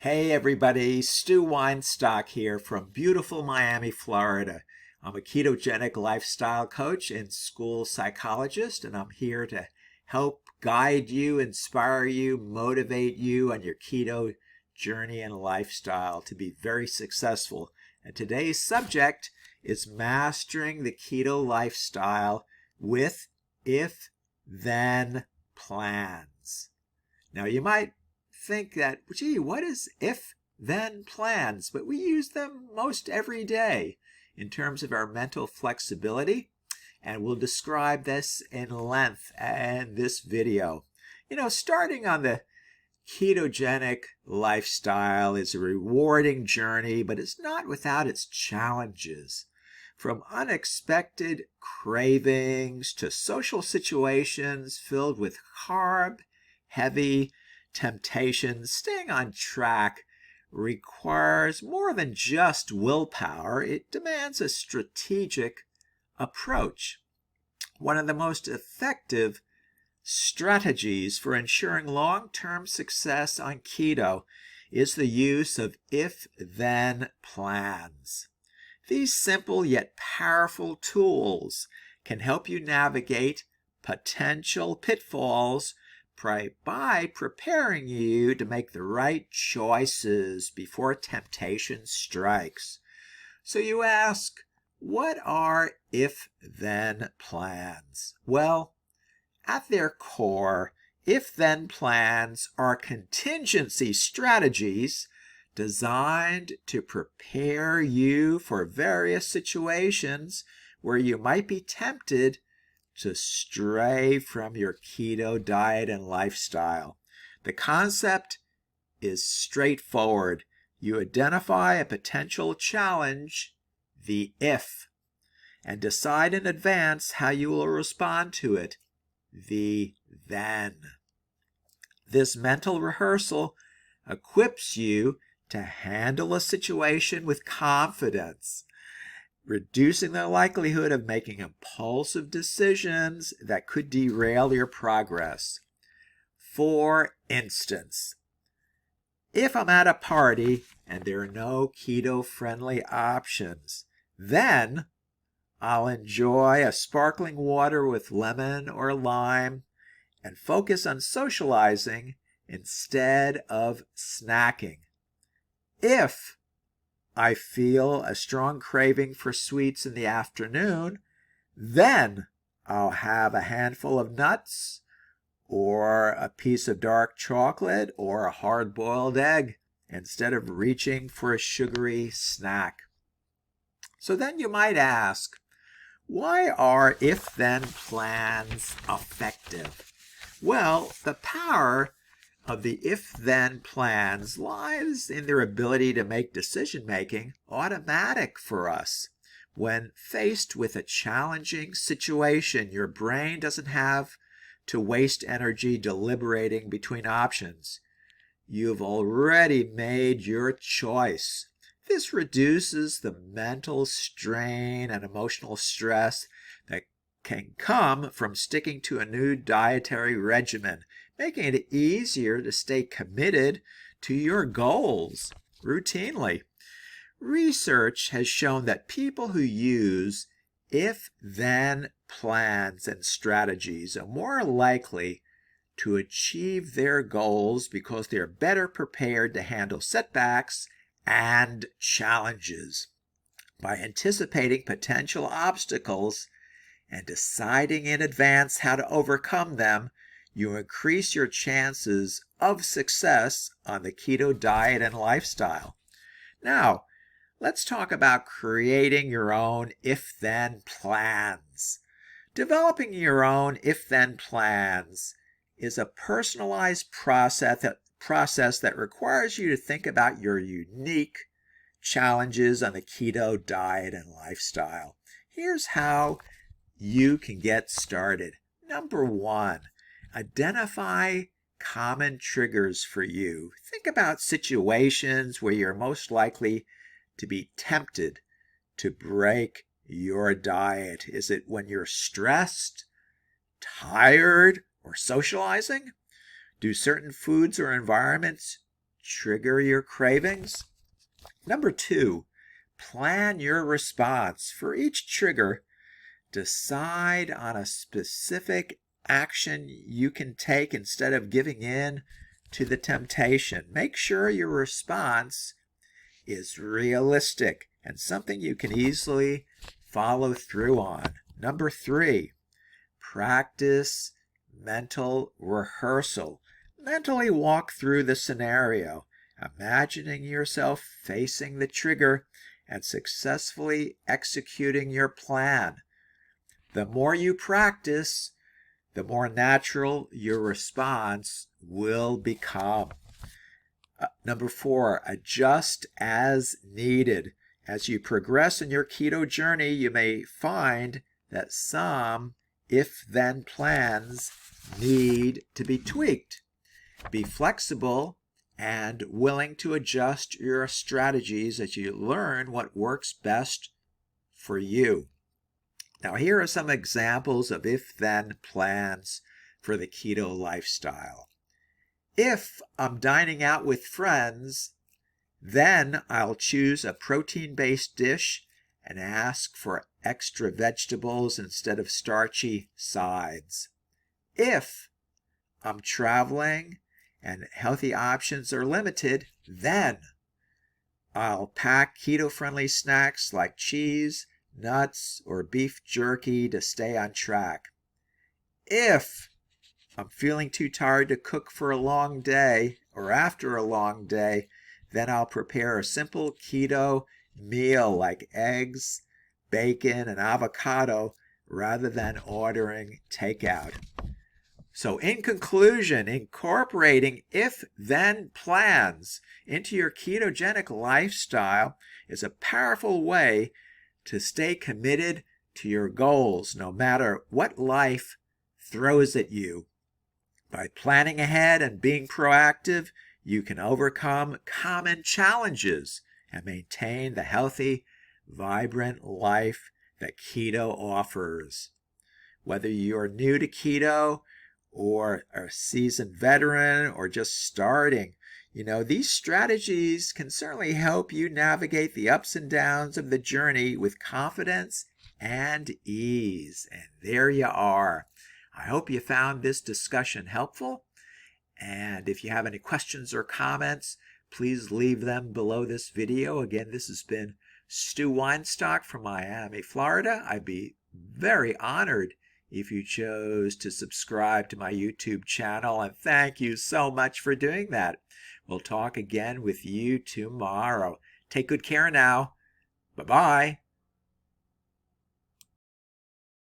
Hey everybody, Stu Weinstock here from beautiful Miami, Florida. I'm a ketogenic lifestyle coach and school psychologist, and I'm here to help guide you, inspire you, motivate you on your keto journey and lifestyle to be very successful. And today's subject is mastering the keto lifestyle with if-then plans. Now you might think that, gee, what is if-then plans? But we use them most every day in terms of our mental flexibility, and we'll describe this in length in this video. Starting on the ketogenic lifestyle is a rewarding journey, but it's not without its challenges. From unexpected cravings to social situations filled with carb-heavy temptations, staying on track requires more than just willpower. It demands a strategic approach. One of the most effective strategies for ensuring long-term success on keto is the use of if-then plans. These simple yet powerful tools can help you navigate potential pitfalls by preparing you to make the right choices before temptation strikes. So you ask, what are if-then plans? Well, at their core, if-then plans are contingency strategies designed to prepare you for various situations where you might be tempted to stray from your keto diet and lifestyle. The concept is straightforward. You identify a potential challenge, the if, and decide in advance how you will respond to it, the then. This mental rehearsal equips you to handle a situation with confidence, reducing the likelihood of making impulsive decisions that could derail your progress. For instance, if I'm at a party and there are no keto-friendly options, then I'll enjoy a sparkling water with lemon or lime and focus on socializing instead of snacking. If I feel a strong craving for sweets in the afternoon, then I'll have a handful of nuts or a piece of dark chocolate or a hard-boiled egg instead of reaching for a sugary snack. So then you might ask, why are if-then plans effective? Well, the power of the if-then plans lies in their ability to make decision-making automatic for us. When faced with a challenging situation, your brain doesn't have to waste energy deliberating between options. You've already made your choice. This reduces the mental strain and emotional stress that can come from sticking to a new dietary regimen, making it easier to stay committed to your goals routinely. Research has shown that people who use if-then plans and strategies are more likely to achieve their goals because they are better prepared to handle setbacks and challenges. By anticipating potential obstacles and deciding in advance how to overcome them, you increase your chances of success on the keto diet and lifestyle. Now, let's talk about creating your own if-then plans. Developing your own if-then plans is a personalized process that requires you to think about your unique challenges on the keto diet and lifestyle. Here's how you can get started. Number one, identify common triggers for you. Think about situations where you're most likely to be tempted to break your diet. Is it when you're stressed, tired, or socializing? Do certain foods or environments trigger your cravings. Number 2, plan your response. For each trigger, decide on a specific action you can take instead of giving in to the temptation. Make sure your response is realistic and something you can easily follow through on. Number 3, practice mental rehearsal. Mentally walk through the scenario, imagining yourself facing the trigger and successfully executing your plan. The more you practice, the more natural your response will become. Number 4, adjust as needed. As you progress in your keto journey, you may find that some if-then plans need to be tweaked. Be flexible and willing to adjust your strategies as you learn what works best for you. Now, here are some examples of if-then plans for the keto lifestyle. If I'm dining out with friends, then I'll choose a protein-based dish and ask for extra vegetables instead of starchy sides. If I'm traveling and healthy options are limited, then I'll pack keto-friendly snacks like cheese, nuts, or beef jerky to stay on track. If I'm feeling too tired to cook for a long day or after a long day, then I'll prepare a simple keto meal like eggs, bacon, and avocado rather than ordering takeout. So in conclusion, incorporating if-then plans into your ketogenic lifestyle is a powerful way to stay committed to your goals no matter what life throws at you. By planning ahead and being proactive, you can overcome common challenges and maintain the healthy, vibrant life that keto offers. Whether you're new to keto or a seasoned veteran or just starting, these strategies can certainly help you navigate the ups and downs of the journey with confidence and ease. And there you are. I hope you found this discussion helpful. And if you have any questions or comments, please leave them below this video. Again, this has been Stu Weinstock from Miami, Florida. I'd be very honored if you chose to subscribe to my YouTube channel, and thank you so much for doing that. We'll talk again with you tomorrow. Take good care now. Bye-bye.